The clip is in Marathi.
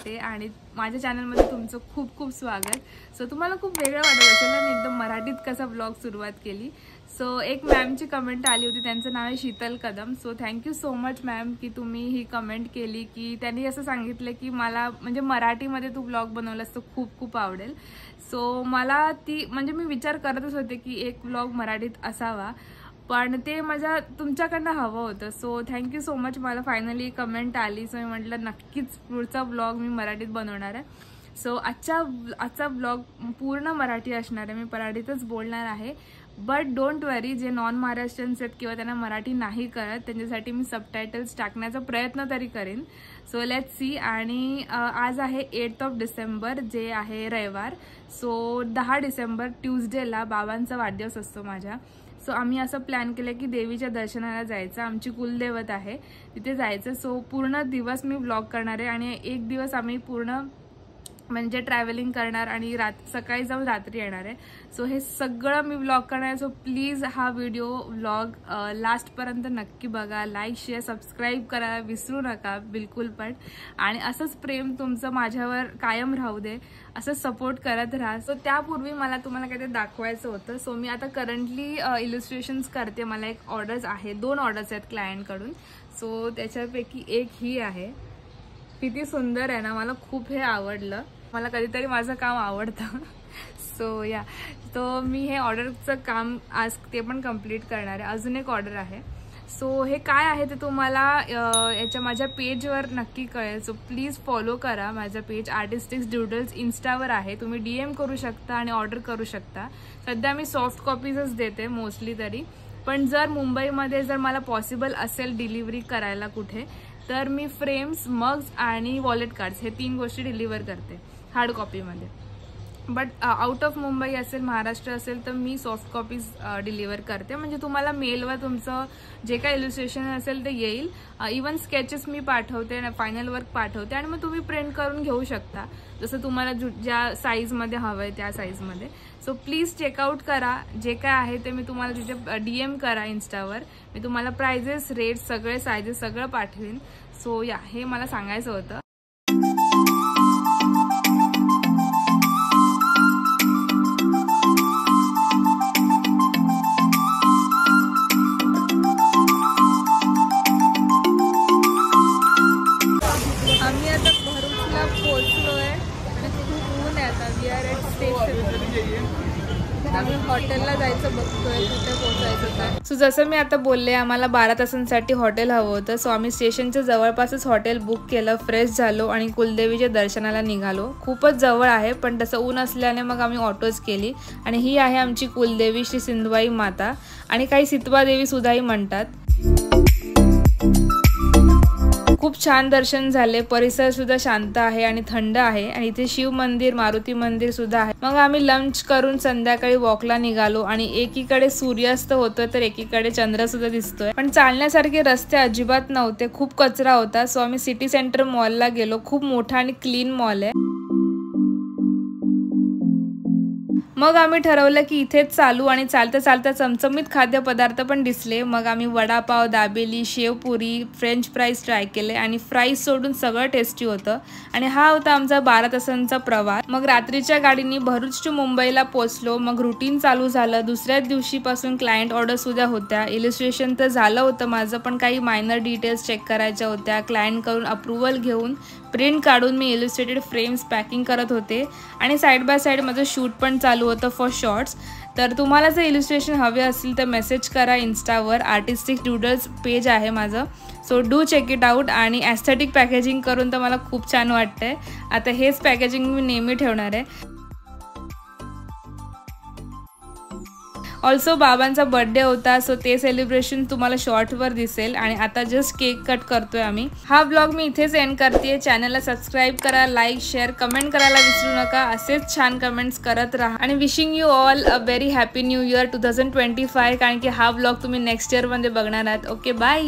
करते आणि माझ्या चॅनलमध्ये तुमचं खूप खूप स्वागत। सो तुम्हाला खूप वेगळं वाटत असेल ना मी एकदम मराठीत कसा ब्लॉग सुरुवात केली। सो एक मॅमची कमेंट आली होती, त्यांचं नाव आहे Sheetal Kadam. So thank you so much ma'am की तुम्ही ही कमेंट केली की त्यांनी असं सांगितलं की मला म्हणजे मराठीमध्ये तू ब्लॉग बनवलास तर खूप खूप आवडेल। सो मला ती म्हणजे मी विचार करतच होते की एक ब्लॉग मराठीत असावा, पण ते माझ्या तुमच्याकडनं हवं होतं। सो थँक्यू सो मच, मला फायनली कमेंट आली। सो मी म्हटलं नक्कीच पुढचा ब्लॉग मी मराठीत बनवणार आहे। सो आजचा ब्लॉग पूर्ण मराठी असणार आहे, मी मराठीतच बोलणार आहे। बट डोंट वरी, जे नॉन महाराष्ट्रीयन्स आहेत किंवा त्यांना मराठी नाही कळत त्यांच्यासाठी मी सबटायटल्स टाकण्याचा प्रयत्न तरी करेन। So let's see. आणि आज आहे 8 डिसेंबर, जे आहे रविवार। सो 10 डिसेंबर ट्यूजडेला बाबांचा वाढदिवस असतो माझ्या। सो आम्ही असं प्लॅन केलं की देवीच्या दर्शनाला जायचं, आमची कुलदैवत आहे तिथे जायचं। सो पूर्ण दिवस मी व्लॉग करणार आहे आणि एक दिवस आम्ही पूर्ण म्हणजे ट्रॅव्हलिंग करणार आणि सकाळी जाऊन रात्री येणार आहे। सो हे सगळं मी व्लॉग करणार आहे। सो प्लीज हा व्हिडिओ व्लॉग लास्टपर्यंत नक्की बघा, लाईक शेअर सबस्क्राईब करायला विसरू नका बिलकुल पण। आणि असंच प्रेम तुमचं माझ्यावर कायम राहू दे, असं सपोर्ट करत राहा। सो त्यापूर्वी मला तुम्हाला काहीतरी दाखवायचं होतं। सो मी आता करंटली इलस्ट्रेशन्स करते, मला एक ऑर्डर्स आहे, 2 ऑर्डर्स आहेत क्लायंटकडून। सो त्याच्यापैकी एक ही आहे, किती सुंदर आहे ना, मला खूप हे आवडलं, मला कधीतरी माझं काम आवडतं। सो या, तो मी हे ऑर्डरचं काम आज ते पण कंप्लीट करणार आहे। अजून एक ऑर्डर आहे। सो हे काय आहे ते तुम्हाला याच्या माझ्या पेजवर नक्की कळेल। सो प्लीज फॉलो करा माझं पेज आर्टिस्टिक्स डूडल्स, इन्स्टावर आहे, तुम्ही DM करू शकता आणि ऑर्डर करू शकता। सध्या मी सॉफ्ट कॉपीजच देते मोस्टली तरी, पण जर मुंबईमध्ये जर मला पॉसिबल असेल डिलिव्हरी करायला कुठे, तर मी फ्रेम्स, मग्स आणि वॉलेट कार्ड्स हे 3 गोष्टी डिलिव्हर करते हार्ड कॉपीमध्ये। बट आउट ऑफ मुंबई असेल, महाराष्ट्र असेल तर मी सॉफ्ट कॉपीज डिलिव्हर करते, म्हणजे तुम्हाला मेलवर तुमचं जे काही इलस्ट्रेशन असेल ते येईल। इवन स्केचेस मी पाठवते, फायनल वर्क पाठवते आणि मग तुम्ही प्रिंट करून घेऊ शकता जसं तुम्हाला ज्या साईजमध्ये हवं आहे त्या साईजमध्ये। सो प्लीज चेकआउट करा, जे काय आहे ते मी तुम्हाला तिथे DM करा इन्स्टावर, मी तुम्हाला प्राइजेस, रेट, सगळे साईजेस सगळं पाठवेन। सो या, हे मला सांगायचं होतं। आम्ही आता भरूचला पोहोचलोय आणि खूप ऊन आहे आता। वी आर ॲट स्टेशन, आम्ही हॉटेलला जायचं बघतोय कुठे पोहोचायचं काय। सो जसं मी आता बोलले, आम्हाला 12 तासांसाठी हॉटेल हवं होतं। सो आम्ही स्टेशनच्या जवळपासच हॉटेल बुक केलं, फ्रेश झालो आणि कुलदेवीच्या दर्शनाला निघालो। खूपच जवळ आहे, पण तसं ऊन असल्याने मग आम्ही ऑटोज केली। आणि ही आहे आमची कुलदेवी श्री सिंधुवाई माता, आणि काही सितवा देवी सुद्धाही म्हणतात। खूप छान दर्शन झाले, परिसर सुद्धा शांत आहे आणि थंड आहे, आणि इथे शिव मंदिर, मारुती मंदिर सुद्धा आहे। मग आम्ही लंच करून संध्याकाळी वॉकला निघालो आणि एकीकडे सूर्यास्त होतोय तर एकीकडे चंद्र सुद्धा दिसतोय, पण चालण्यासारखे रस्ते अजिबात नव्हते, खूप कचरा होता। सो आम्ही सिटी सेंटर मॉलला गेलो, खूप मोठा आणि क्लीन मॉल आहे। मग आम्ही ठरवलं की इथेच चालू, आणि चालता चालता चमचमीत खाद्यपदार्थ पण दिसले। मग आम्ही vada pav, dabeli, sev puri, french fries try केले आणि फ्राईज सोडून सगळं टेस्टी होतं। आणि हा होता आमचा 12 तासांचा प्रवास। मग रात्रीच्या गाडीने भरूच टू मुंबईला पोहोचलो। मग रुटीन चालू झालं, दुसऱ्याच दिवशीपासून क्लायंट ऑर्डर सुद्धा होत्या। इलस्ट्रेशन तर झालं होतं माझं, पण काही मायनर डिटेल्स चेक करायच्या होत्या। क्लायंटकडून अप्रुव्हल घेऊन प्रिंट काढून मी इलस्ट्रेटेड फ्रेम्स पॅकिंग करत होते, आणि साईड बाय साईड माझं शूट पण चालू होतं फॉर शॉर्ट्स। तर तुम्हाला जर इलस्ट्रेशन हवे असतील तर मेसेज करा इन्स्टावर, आर्टिस्टिक्स डूडल्स पेज आहे माझं। So do check it out. आणि ॲस्थेटिक पॅकेजिंग करून तर मला खूप छान वाटतंय। आता हेच पॅकेजिंग मी नेहमी ठेवणार आहे। ऑल्सो बाबांचा बर्थडे होता, सो ते सेलिब्रेशन तुम्हाला शॉर्टवर दिसेल। आणि आता जस्ट केक कट करतोय आम्ही। हा ब्लॉग मी इथेच एंड करते। चॅनलला सबस्क्राईब करा, लाईक शेअर कमेंट करायला विसरू नका, असेच छान कमेंट्स करत राहा। आणि wishing you all a very happy new year 2025, कारण की हा ब्लॉग तुम्ही नेक्स्ट इयरमध्ये बघणार आहात। Okay, bye.